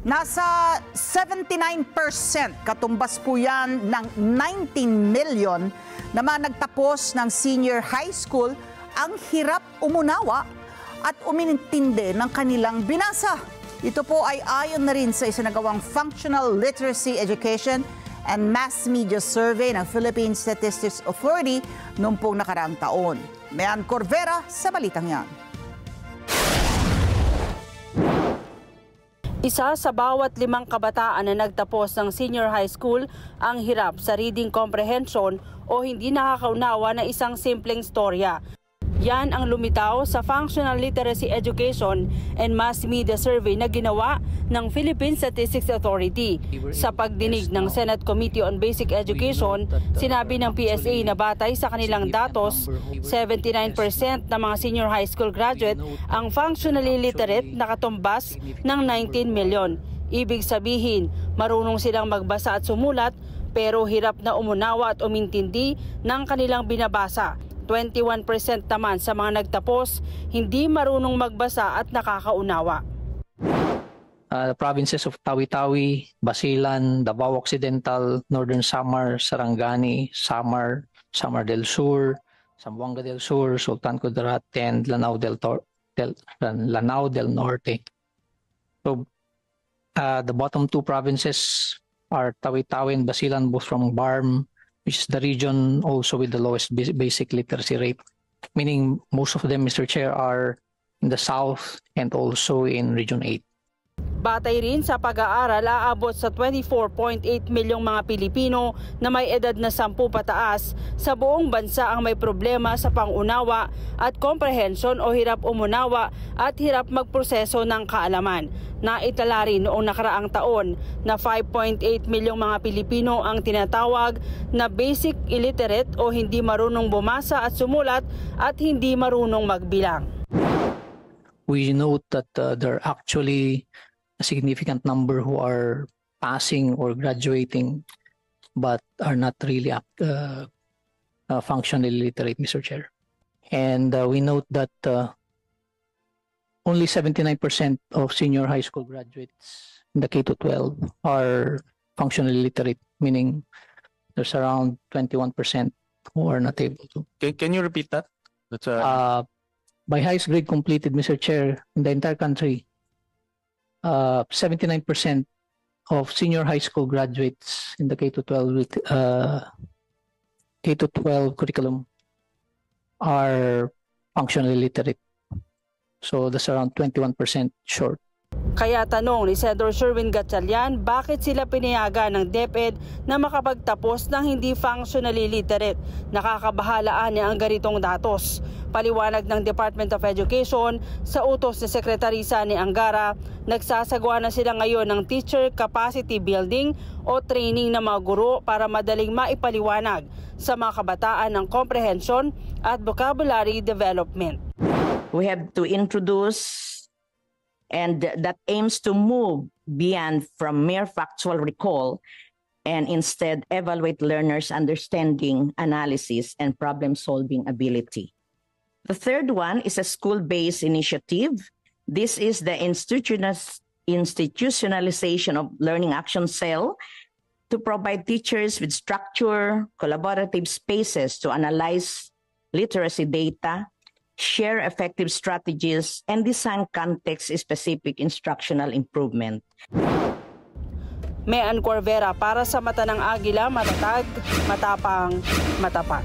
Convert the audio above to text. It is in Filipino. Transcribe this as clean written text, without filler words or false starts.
Nasa 79% katumbas po yan ng 19 million na mga nagtapos ng senior high school ang hirap umunawa at umintindi ng kanilang binasa. Ito po ay ayon na rin sa isinagawang Functional Literacy Education and Mass Media Survey ng Philippine Statistics Authority noong pong nakaraang taon. Mayan Corvera sa balitang yan. Isa sa bawat 5 kabataan na nagtapos ng senior high school ang hirap sa reading comprehension o hindi nakakaunawa na isang simpleng storya. Yan ang lumitaw sa Functional Literacy Education and Mass Media Survey na ginawa ng Philippine Statistics Authority. Sa pagdinig ng Senate Committee on Basic Education, sinabi ng PSA na batay sa kanilang datos, 79% ng mga senior high school graduate ang functionally literate na katumbas ng 19 million. Ibig sabihin, marunong silang magbasa at sumulat pero hirap na umunawa at umintindi ng kanilang binabasa. 21% naman sa mga nagtapos, hindi marunong magbasa at nakakaunawa. The provinces of Tawi-Tawi, Basilan, Davao Occidental, Northern Samar, Sarangani, Samar, Samar del Sur, Zamboanga del Sur, Sultan Kudarat, and Lanao del Norte. So, the bottom 2 provinces are Tawi-Tawi and Basilan, both from BARM, which is the region also with the lowest basic literacy rate, meaning most of them, Mr. Chair, are in the south and also in Region 8. Batay rin sa pag-aaral, aabot sa 24.8 milyong mga Pilipino na may edad na 10 pataas sa buong bansa ang may problema sa pangunawa at comprehension o hirap umunawa at hirap magproseso ng kaalaman. Naitala rin noong nakaraang taon na 5.8 milyong mga Pilipino ang tinatawag na basic illiterate o hindi marunong bumasa at sumulat at hindi marunong magbilang. We note that there are actually a significant number who are passing or graduating but are not really functionally literate, Mr. Chair. And we note that only 79% of senior high school graduates in the K-12 are functionally literate, meaning there's around 21% who are not able to. Can you repeat that? That's by highest grade completed, Mr. Chair, in the entire country, 79% of senior high school graduates in the K-12 curriculum are functionally literate. So that's around 21% short. Kaya tanong ni Senator Sherwin Gatchalian, bakit sila pinayagan ng DepEd na makapagtapos ng hindi functionally literate? Nakakabahalaan niya ang ganitong datos. Paliwanag ng Department of Education sa utos ni Secretary Sani Angara, nagsasagawa na sila ngayon ng teacher capacity building o training ng mga guro para madaling maipaliwanag sa mga kabataan ng comprehension at vocabulary development. We have to introduce and that aims to move beyond from mere factual recall and instead evaluate learners' understanding, analysis, and problem-solving ability. The third one is a school-based initiative. This is the institutionalization of Learning Action Cell to provide teachers with structure, collaborative spaces to analyze literacy data, share effective strategies, and design context-specific instructional improvement. Mayan Corvera para sa Mata ng Agila, matatag, matapang, matapat.